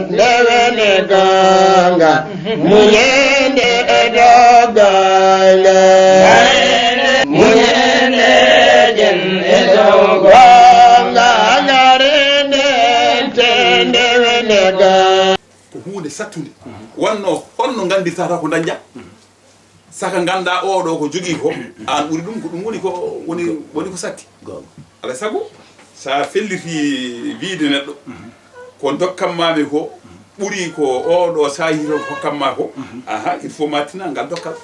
ndewene gonga munyende edogale munyende jen edogonga ngarende ndewene gonga ko hunde sattude wonno honno gandirtata ko dañƴa saka ganda oɗo ko jogui ko an ɓuuri ɗum ko ɗum woni ko satti alay saago sa felliti wiide neɗɗo ko dokkanmami ko ɓuuri ko oɗo sahi to hokkanma ko aha il faut ma tina ngal dokkal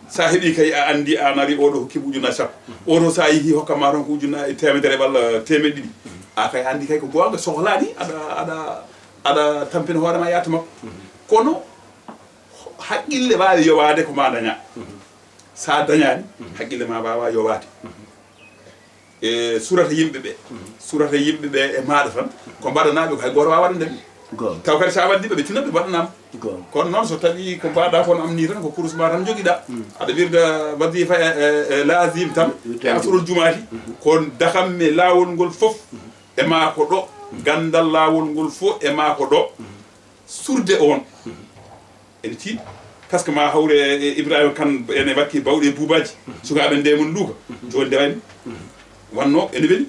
sa heeɓi kay a andi an ari oɗo hokkiɓe ujunnaje sappo oto sa yeehi hokkanma ton ko ujunnaje temedere walla temeɗe ɗiɗi a kay andi kay ko gonga sohlani aɗa tampina hoorema yatta makko kono haqqille wawi yowade ko ma daña sa dañani haqqille ma wawa yowade e surata yimɓeɓe e maɗa tan ko mbaɗanaɓe ko hay goto wawa waɗandemi taw kadi sa waddiɓe ɓe tinnaɓe mbaɗanama kono noon so tawi ko mbaɗa kono am ni tan ko kurus ma tan joguiɗa aɗa wirda wadifa e lazim tan e asrul jumati ko dakamme lawol ngol foof e ma ko ɗo gandal lawol ngol fof e ma ko ɗo surde on ene tiiɗi par ce que ma hawre Ibrahima Kane ene wakki bawɗe buubaji sukaɓe ndemon luuka joni ndewani wanno ene weeli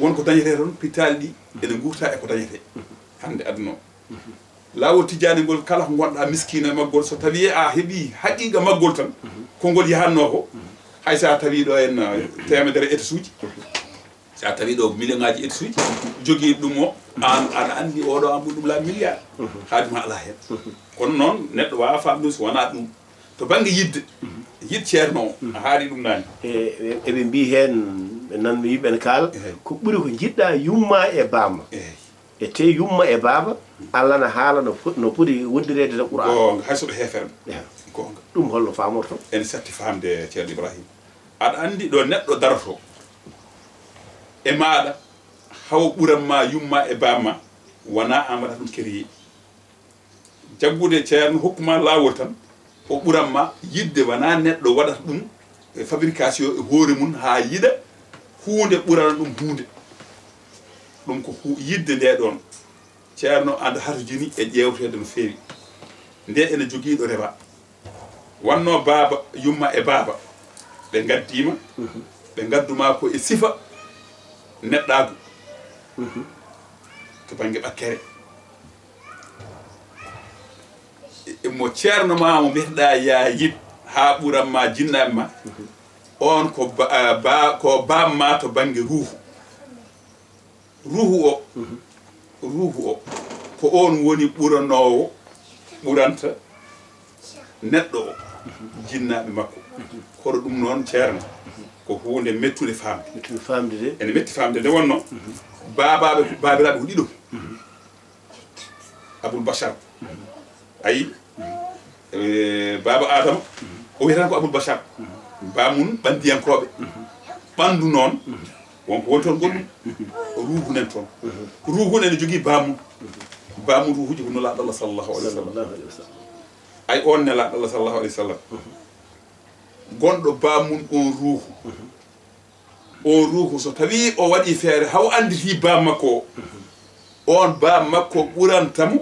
wonko dañete toon pittali ɗi ene gurta e ko dañete hande aduna o lawol tijjani ngol kala ko gonɗa miskino e maggol so tawi a heeɓi haqiqa maggol tan kongol yahanno ko hay sa tawi ɗo en temedere états uji sa tawi ɗo million ngaji états uji jogui ɗum o an aɗa andi oɗo an ɓuuri ɗum la milliard haadima ala hen kono noon neɗɗo wawa famɗum so wona ɗum to banggue yidde yid ceerno o a haali ɗum nani eɓe mbi hen nanno yimɓe kaala ko ɓuuri ko jiɗɗa yumma e bamma e te yumma e baaba Allah na haala no poti wondirede to Qur'an gonga hay soɓe heferme gonga ɗum holno famorto ene satti famde ceerno Ibrahima aɗa andi ɗo neɗɗo daroto e maɗa haw ɓuranma yumma e bamma wona an waɗa ɗum créé jaggude ceerno hokkuma lawol tan o ɓuranma yidde wona neɗɗo waɗata ɗum e fabrication e hoore mum ha yiɗa hunde ɓurana ɗum hunde ɗum ko yidde nde ɗon ceerno anda harjini e ƴewtede no feewi nde ene joguiɗo rewa wanno baaba yumma e baaba ɓe gaddima ɓe gadduma ko e sifa neɗɗagu to banggue ɓakkere mo ceerno ma mo mbiyetoɗa ya yid ha ɓuranma jinnaɓe ma on ko bamma to banggue ruuhu o ko on woni ɓuranowo ɓuranta neɗɗo o jinnaɓe makko kono ɗum noon ceerno ko hunde mettude famde de ene metti famde nde wonno babiraɓe ko ɗiɗo Aboul Bachar ayi baba Adama o wiyatan ko Aboul Bachar bamum ɓandiyankoɓe ɓandu noon wonko woni toon goɗɗum ruuhu nen toon ruuhu ene jogui bamum ruuhuji ko nulaɗo Allah sallallahu alayhi wa sallam ay on nelaɗo Allah sallallahu alayhi wa sallam gonɗo bamum on ruuhu so tawi o waɗi feere haw anditi bam makko on bam makko ɓurantamo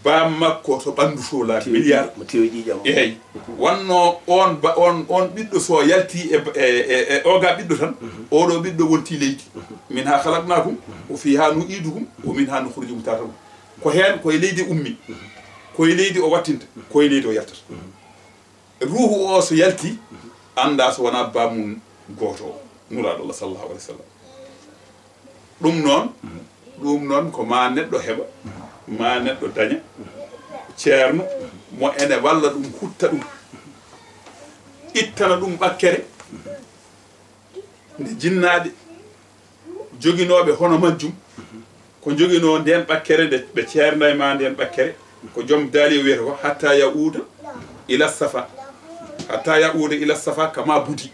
bam makko to ɓandu to la milliard eyyi wonno on ɓiɗɗo so yalti e oga ɓiɗɗo tan oɗo ɓiɗɗo wonti leydi min ha halaknakum o fi ha nu'idukum o min ha nukhrijukum tatakum ko hen koye leydi ummi koye leydi o wattinta koye leydi o yaltata ruuhu o so yalti anda so wona bamum goto o nuraɗo Allah sallallahu alayhi wa sallam ɗum noon ko ma neɗɗo heɓa ma neɗɗo daña ceerno mo ene walla ɗum hutta ɗum ittana ɗum ɓakkere nde jinnaɗe joguinoɓe hono majjum ko joguino nden ɓakkere nde ɓe ceerna e ma nden ɓakkere ko joom daali o wiyata ko hatta yauda ila safa kama budi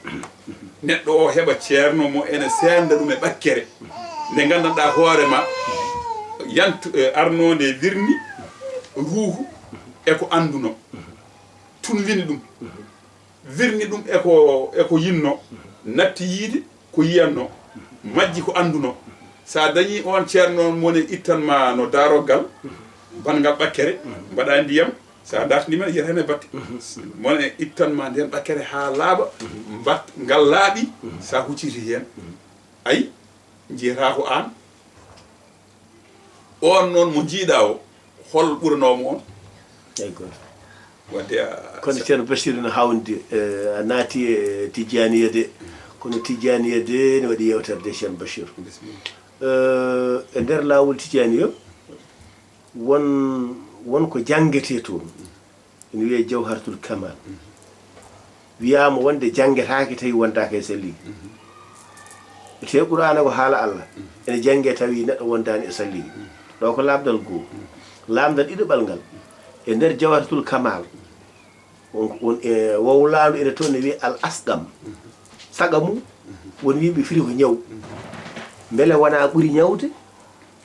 neɗɗo o heɓa ceerno mo ene senda ɗum e ɓakkere nde gandanɗa hoorema yantu arnode wirni ruuhu eko anduno tunwini ɗum wirni ɗum eko yinno natti yiide ko yiyanno majji ko anduno sa dañi on ceerno mone ittanma no darogal bangal ɓakkere mbaɗa ndiyam sa dartindi men yiyata hen e batte mone ittanma nden ɓakkere ha laaɓa mbat ngal laaɓi sa hucciti hen ayi jiyata ko an on noon mo jiiɗa o hol ɓuranoma on ay goto wadde kono ceerno Bachir no hawndi a naati e Tidianiya de kono Tidianiya de ne waɗi yewtere de ceerno Bachir e nder laawol Tidianiya won ko jangete toon ene wiye Jawharatul Kamal wiyama wonde jangetake tawi wondaka e salligue te Qur'ana ko haala Allah ene jange tawi neɗɗo wondani e salligue ɗo ko labdal goo lamdal ɗiɗoɓal ngal e nder Jawharatul Kamal won e wowlaɗo ene toon ne wiye al asgam saga mum won wiɓe firi ko ñaw beele wona ɓuuri ñawde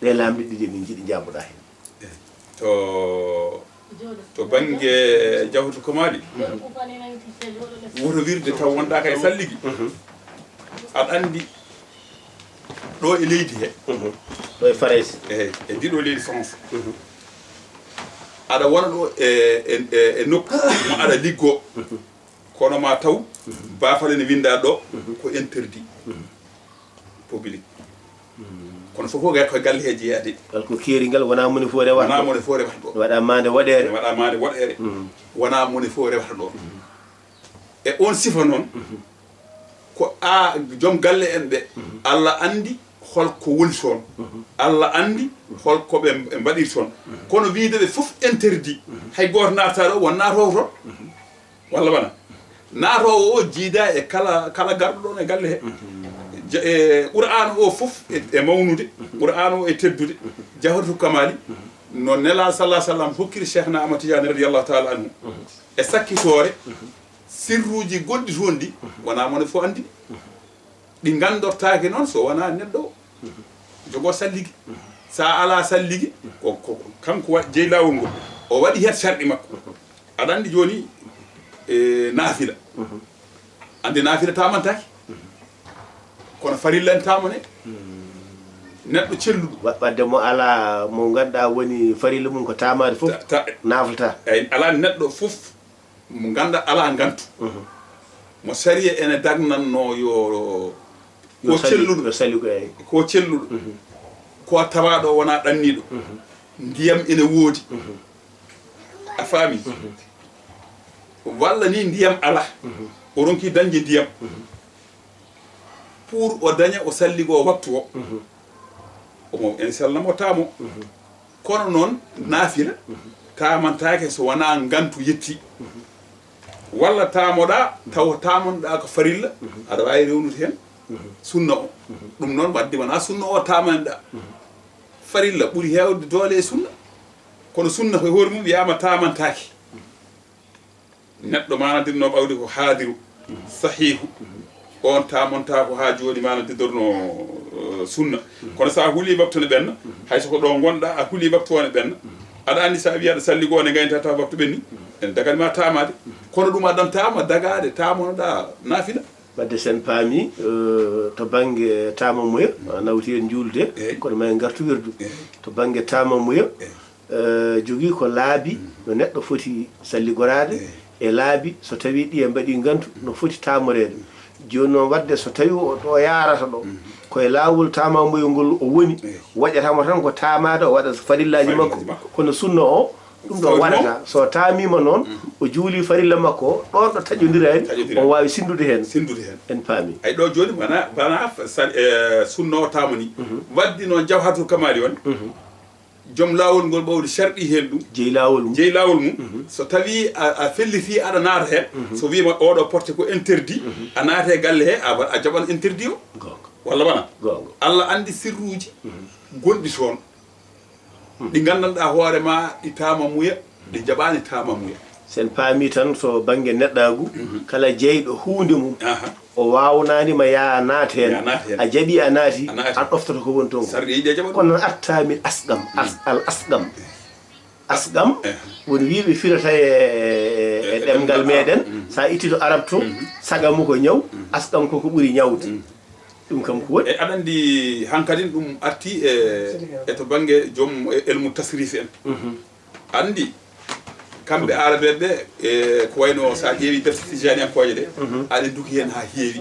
ɗe lamɗe ɗiɗi min jiiɗi jabuɗa hen to banggue Jawharatul Kamali woto wirde taw wondaka e salligue aɗa andi ɗo e leydi he ɗo e Faraysi e ndiɗo leydi France aɗa wona ɗo e nokku mo aɗa liggo kono ma taw bafale ne winda ɗo ko interdit public kono fof ko koye galle he jeeyade kala ko keeri ngal wona moni fo rewata wona moni fo rewata ɗo waɗa mande waɗere waɗa mande waɗere wona moni fo rewata ɗo e on sifa noon ko a joom galle en ɓe Allah andi holko woni toon Allah andi holko ɓe mbaɗiri toon kono wiideɓe fof interdit hay goto naata ɗo won naatowo toon walla wona naatowo o jiida e kala garɗo ɗon e galle he e Qur'an o fof e mawnude Qur'an o e teddude Jawharatul Kamali no nela sallallahu alaihi wasallam hokkiri Cheikhna Ahmad Tidiane radiyallahu ta'ala anhu e sakkitore sirruji goɗɗi toon ɗi wona mone fo andi ɗi gandortake noon so wona neɗɗo o jogo salligue sa ala salligue ko kanko waɗi jeeyi lawol ngol o waɗi hen sarɗi makko aɗa andi joni e naafila andi naafila tamantaki kono farilla en tamane neɗɗo celluɗo wadde mo ala mo ganduɗa woni farilla mum ko tamade fof naflata eyyi ala neɗɗo fof mo ganda ala gantu mo sariya ene dagnanno yo celluɗo salligo eyyi ko celluɗo ko tawaɗo wona ɗanniɗo ndiyam ene woodi a faami walla ni ndiyam ala o ronki dañde ndiyam pour o daña o salligo waktu o omo en salnamo tamo kono noon naafila tamantake so wona gantu yetti walla tamoɗa taw tamonɗa ko farilla aɗa wawi rewnude hen sunna o ɗum noon wadde wona sunna o tamanɗa farilla ɓuuri hewde doole e sunna kono sunna koye hoore mum wiyama tamantake neɗɗo manadirno ɓawde ko haadiru sahihu on tamonta ko ha joni manadidorno sunna kono sa huuli waktu ne ɓenna hayso ko ɗo gonɗa a huuli waktu o ne ɓenna aɗa andi sa wi aɗa salligo ne gaynta taw waktu ɓenni ene daganima tamade kono ɗum aɗantama dagade tamonoɗa naafila wadde sen paami to banggue tama muya nawti en juulde kono ma en gartu wirdu to banggue tama muya jogui ko laabi no neɗɗo foti salligorade e laabi so tawi ɗi e mbaɗi gantu no foti tamorede joni noon wadde so tawi ɗo yarata ɗo koye laawol tamamuyo ngol o woni waɗatamo tan ko tamade o waɗa farillaji makko kono sunna o ɗum ɗo waɗata so tamima noon o juuli farilla makko ɗon ɗo taƴodira hen o wawi sindude hen en paami ay ɗo joni bana sunna o tamani waddi noon Jawharatul Kamali on joom laawol ngol ɓawde sharɗi hen ɗum jeeyi lawol mum so tawi a felliti aɗa naata hen so wima oɗo porté ko interdit a naate galle he a jaɓan interdit o walla wona Allah andi sirruji gonɗi toon ɗi gandanɗa hoorema ɗi tama muya ɗi jaɓani tama muya sen paami tan so banggue neɗɗagu kala jeyɗo hunde mum o wawnanima ya naat hen a jaaɓi a naati an ɗoftoto ko woni toon kono noon artamin asgam al asgam woni wiɓe firata e ɗemgal meɗen sa itti to arab to sagamu ko ñaw asgam koko ɓuuri ñawde ɗum kam ko waɗi e aɗa andi hankadin ɗum arti e to banggue joom elmu tasrif en andi kamɓe araɓeɓe ɓe e ko wayno sa ƴeewi defte tijani ankoje ɗe aɗa duki hen ha heewi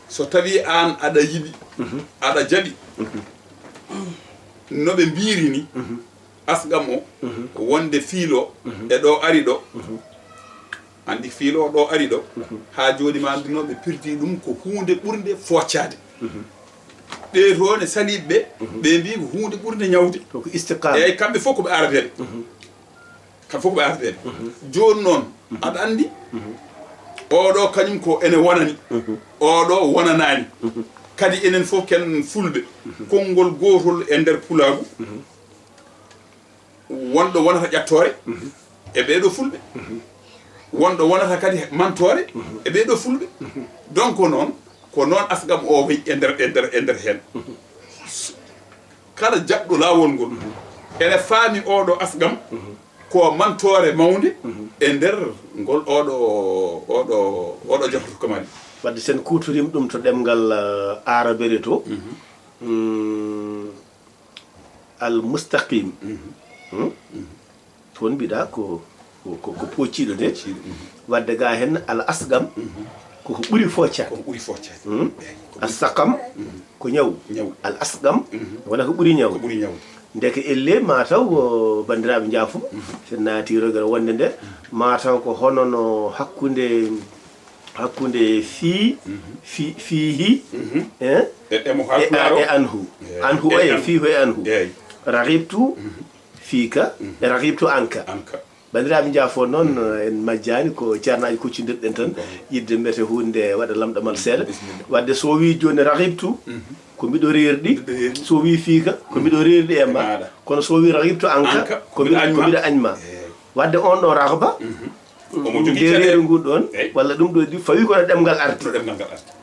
so tawi an aɗa yiɗi aɗa jaaɓi noɓe mbiri ni asgam o wonde fiilo e ɗo ari ɗo andi fiilo ɗo ari ɗo ha joni ma andinoɓe pirdi ɗum ko hunde ɓurde foccade ɓe to ne saliɓe ɓe mbi ko hunde ɓurde ñawde ko istiqama eyyi kamɓe fof koɓe arabeɓe kamɓe fof koɓe arabeɓe joni noon aɗa andi oɗo kañum ko ene wonani oɗo wonanani kadi enen fof ken fulɓe konngol gotol e nder pulagu wonɗo wonata ƴattore e ɓeɗo fulɓe wonɗo wonata kadi mantore e ɓeɗo fulɓe donc noon ko noon asgam o wayi e nder hen kala jaɓɗo lawol ngol ene faami oɗo asgam ko mantore mawde e nder ngol oɗo jahatu kamani wadde sen kutorima ɗum to ɗemgal arabere to al mustaqim toon mbiɗa ko pocciɗo de wadde ga hen al asgam koko ɓuuri foccade al sakam ko ñaw al asgam wona ko ɓuuri ñaw ndeke elle mataw bandiraɓe jaafo sen naati rogal wonde nde mataw ko honono hakkude fihi e anhu o e fihu e anhu rahibtu fiika e rahibtu anka bandiraɓe jaafo noon en majjani ko ceernaji kuccidirɗen tan yidde mbete hunde waɗa lamɗamal seeɗa wadde so wi joni rahibtu ko mbiɗo reerɗi so wi fiika ko mbiɗo reerɗi e ma kono so wi rahibtu anka ko mbiɗo añma wadde on ɗo rahba ndereeru ngu ɗon walla ɗum ɗo ɗi fawi kono ɗemgal arti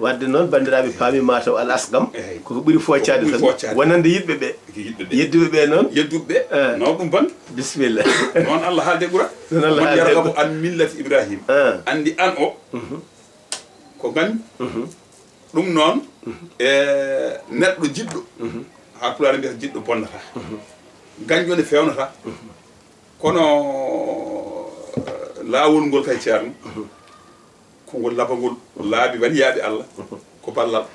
wadde noon bandiraɓe paami mataw al asgam koko ɓuuri foccade tan wonande yiɗɓe ɓe yedduɓe ɓe noon yedduɓe no ɗum ban bisimilla noon Allah haalde ɓuura noon Allah haalde yargabo an millati ibrahim andi an o ko gandi ɗum noon e neɗɗo jiɗɗo ha pulaar mbiyata jiɗɗo bonnata gañƴo ne fewnata kono laawol ngol kay ceerno ko ngol labagol laabi waliyaɓe Allah ko ballal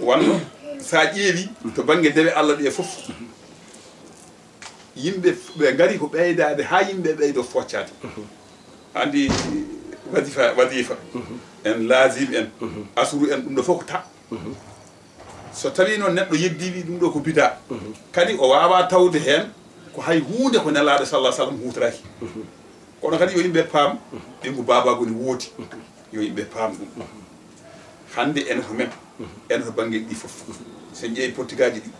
wonno sa ƴeewi to banggue dewe Allah ɗe fof yimɓe ɓe gari ko ɓeydade ha yimɓe ɓeydo foccade andi wadifa en lazim en asuru en ɗum ɗo fof ko ta so tawi noon neɗɗo yeddiwi ɗum ɗo ko bida kadi o wawa tawde hen ko hay hunde ko nelaɗo sallah sallam hutoraki kono kadi yo yimɓe paam ɗingu babago ne woodi yo yimɓe paam ɗum hande ene to men ene to banggue ɗi fof so ƴeewi portugaji ɗi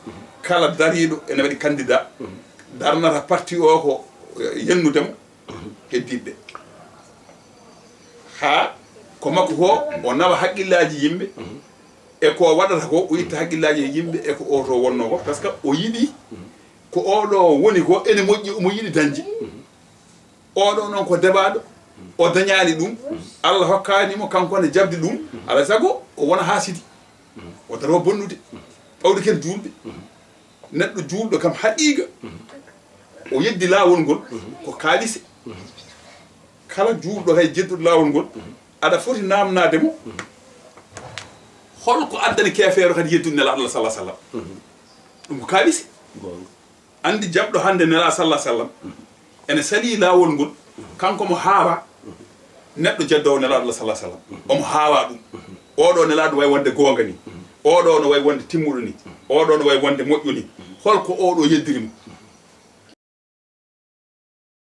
kala dariɗo ene waɗi candidat darnata parti o ko yennudemo heddiɓe ha ko makko ko o nawa haqqillaji yimɓe e ko waɗata ko o itta haqqillaji e yimɓe e ko oto wonno ko par ce que o yiɗi ko oɗo woni ko ene moƴƴi omo yiɗi dañde oɗo noon ko debaɗo o dañani ɗum Allah hokkanimo kanko ne jabdi ɗum alay saago o wona hasidi o daro bonnude ɓawde ken julɓe neɗɗo julɗo kam haqiqa o yeddi lawol ngol ko kaalise kala julɗo hay jedduɗo lawol ngol aɗa foti namnademo holko addani kefeero kadi yeddude nela Allah sallah sallam ɗum ko kaalise andi jaɓɗo hande nela sallah sallam ene sali lawol ngol kanko mo haawa neɗɗo jeddowo nelaɗo Allah sallah sallam omo haawa ɗum oɗo nelaɗo way wonde gonga ni oɗo no way wonde timmuɗo ni oɗo no way wonde moƴƴu ni holko oɗo yeddirimo